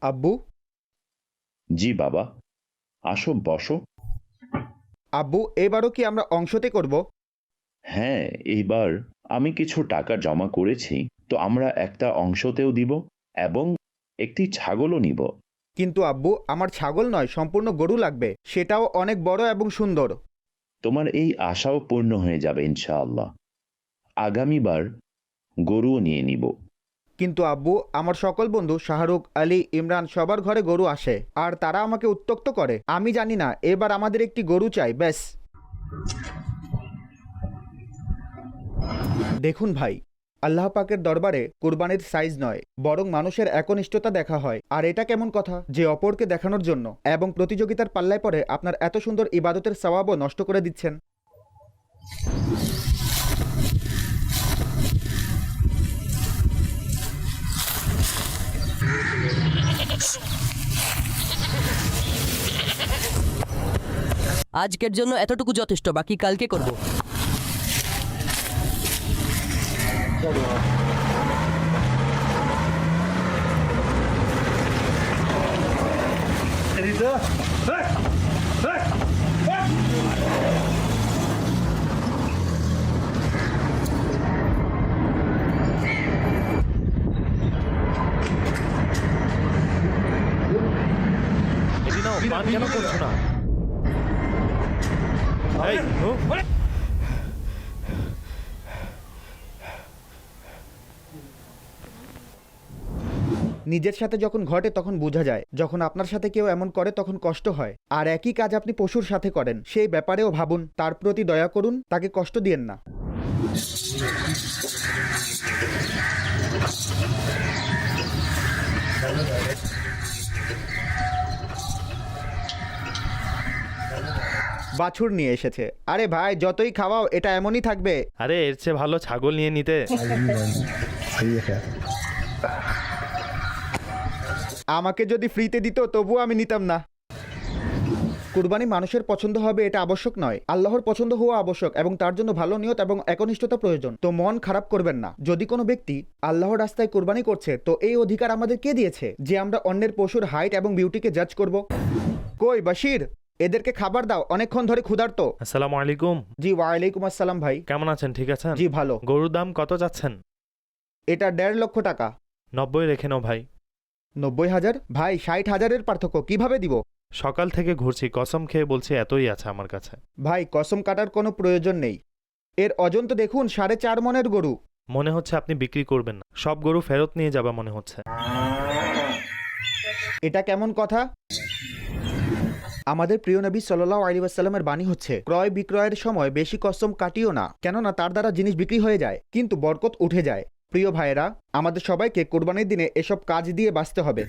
আব্বু। জি বাবা, আসো বসো। আব্বু, এবারও কি আমরা অংশতে করব? হ্যাঁ, এইবার আমি কিছু টাকা জমা করেছি, তো আমরা একটা অংশতেও দিব এবং একটি ছাগলও নিব। কিন্তু আব্বু, আমার ছাগল নয়, সম্পূর্ণ গরু লাগবে, সেটাও অনেক বড় এবং সুন্দর। তোমার এই আশাও পূর্ণ হয়ে যাবে ইনশাআল্লাহ। আগামীবার গরুও নিয়ে নিব। কিন্তু আব্বু, আমার সকল বন্ধু শাহরুখ, আলী, ইমরান সবার ঘরে গরু আসে আর তারা আমাকে উত্ত্যক্ত করে। আমি জানি না, এবার আমাদের একটি গরু চাই ব্যাস। দেখুন ভাই, আল্লাহ পাকের দরবারে কুরবানির সাইজ নয়, বরং মানুষের একনিষ্ঠতা দেখা হয়। আর এটা কেমন কথা যে অপরকে দেখানোর জন্য এবং প্রতিযোগিতার পাল্লায় পড়ে আপনার এত সুন্দর ইবাদতের সওয়াবও নষ্ট করে দিচ্ছেন। আজকের জন্য এতটুকু যথেষ্ট, বাকি কালকে করব। এটি নাও, পান কেন করছো না? এই, নিজের সাথে যখন ঘটে তখন বোঝা যায়, যখন আপনার সাথে কেউ এমন করে তখন কষ্ট হয়। আর একই কাজ আপনি পশুর সাথে করেন, সেই ব্যাপারেও ভাবুন, তার প্রতি দয়া করুন, তাকে কষ্ট দিয়েন না। বাছুর নিয়ে এসেছে। আরে ভাই, যতই খাওয়াও এটা এমনই থাকবে। আরে এর চেয়ে ভালো ছাগল নিয়ে নিতে। আমাকে যদি ফ্রিতে দিত তবুও আমি নিতাম না। কুরবানি মানুষের পছন্দ হবে এটা আবশ্যক নয়, আল্লাহর পছন্দ হওয়া আবশ্যক এবং তার জন্য ভালো নিয়ত এবং একনিষ্ঠতা প্রয়োজন। তো মন খারাপ করবেন না। যদি কোনো ব্যক্তি আল্লাহর রাস্তায় কুরবানি করছে, তো এই অধিকার আমাদের কে দিয়েছে যে আমরা অন্যের পশুর হাইট এবং বিউটিকে জাজ করব? কই বাশির, এদেরকে খাবার দাও, অনেকক্ষণ ধরে ক্ষুধার্ত। আসসালামু আলাইকুম। জি ওয়ালাইকুম আসসালাম ভাই। কেমন আছেন? ঠিক আছেন? জি ভালো। গরুর দাম কত যাচ্ছেন? এটা 1.5 লক্ষ টাকা। 90 রেখে নাও ভাই। 90,000? ভাই 60,000-এর পার্থক্য কিভাবে দিব? সকাল থেকে ঘুরছি, কসম খেয়ে বলছি এতই আছে আমার কাছে। ভাই কসম কাটার কোনো প্রয়োজন নেই। এর ওজন তো দেখুন, 4.5 মণের গরু। মনে হচ্ছে আপনি বিক্রি করবেন না, সব গরু ফেরত নিয়ে যাবে মনে হচ্ছে। এটা কেমন কথা? আমাদের প্রিয় নবী সাল্লাল্লাহু আলাইহি ওয়াসাল্লামের বাণী হচ্ছে, ক্রয় বিক্রয়ের সময় বেশি কসম কাটিও না, কেননা তার দ্বারা জিনিস বিক্রি হয়ে যায় কিন্তু বরকত উঠে যায়। প্রিয় ভাইয়েরা, আমাদের সবাইকে কোরবানির দিনে এসব কাজ দিয়ে বাঁচতে হবে।